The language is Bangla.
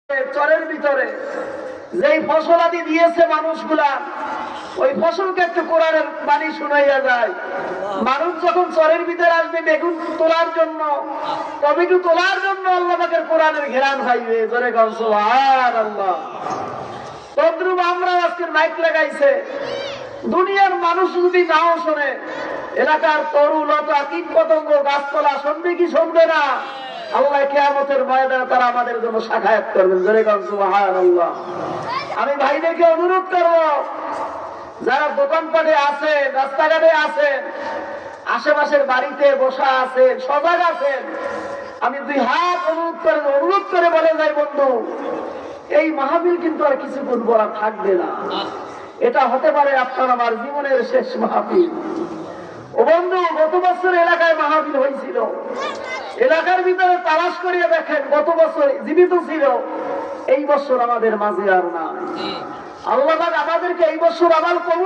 চরের ভিতরে যেই ফসলাদি দিয়েছে মানুষগুলা, ওই ফসলকে একটু কোরআনের বাণী শুনাইয়া যায়। মানুষ যখন চরের ভিতরে আসবে বেগুন তোলার জন্য, টমেটো তোলার জন্য আল্লাহ পাকের কোরআনের ঘেরান পাইবে। জোরে গাও সুবহানাল্লাহ। তদ্রুপ আমরা আজকের মাইক লাগাইছে, দুনিয়ার মানুষ যদি নাও শোনে, এলাকার তরু লতা কীট পতঙ্গ গাছপালা শুনবে কি শুনবে না, আল্লাহ কিয়ামতের ময়দানে তারা আমাদের জন্য সাখায়াত করবেন। জোরে গাও সুবহানাল্লাহ। আমি ভাইদেরকে অনুরোধ করব, যারা দোকানপাটে আছেন, রাস্তাঘাটে আছেন, আশেপাশের বাড়িতে বসা আছেন, সজাগ আছেন, আমি দুই হাত অনুরোধ করে বলে যাই, বন্ধু, এই মাহফিল কিন্তু আর কিছুক্ষণ বলা থাকবে না। এটা হতে পারে আপনার আমার জীবনের শেষ মাহফিল। ও বন্ধু, গত বছর এলাকায় মাহফিল হয়েছিল, এলাকার ভিতরে তালাশ করিয়ে দেখেন গত বছর জীবিত ছিল, এই বছর আমাদের মাঝে আর না। আল্লাহ আমাদেরকে এই বছর আবার কবুল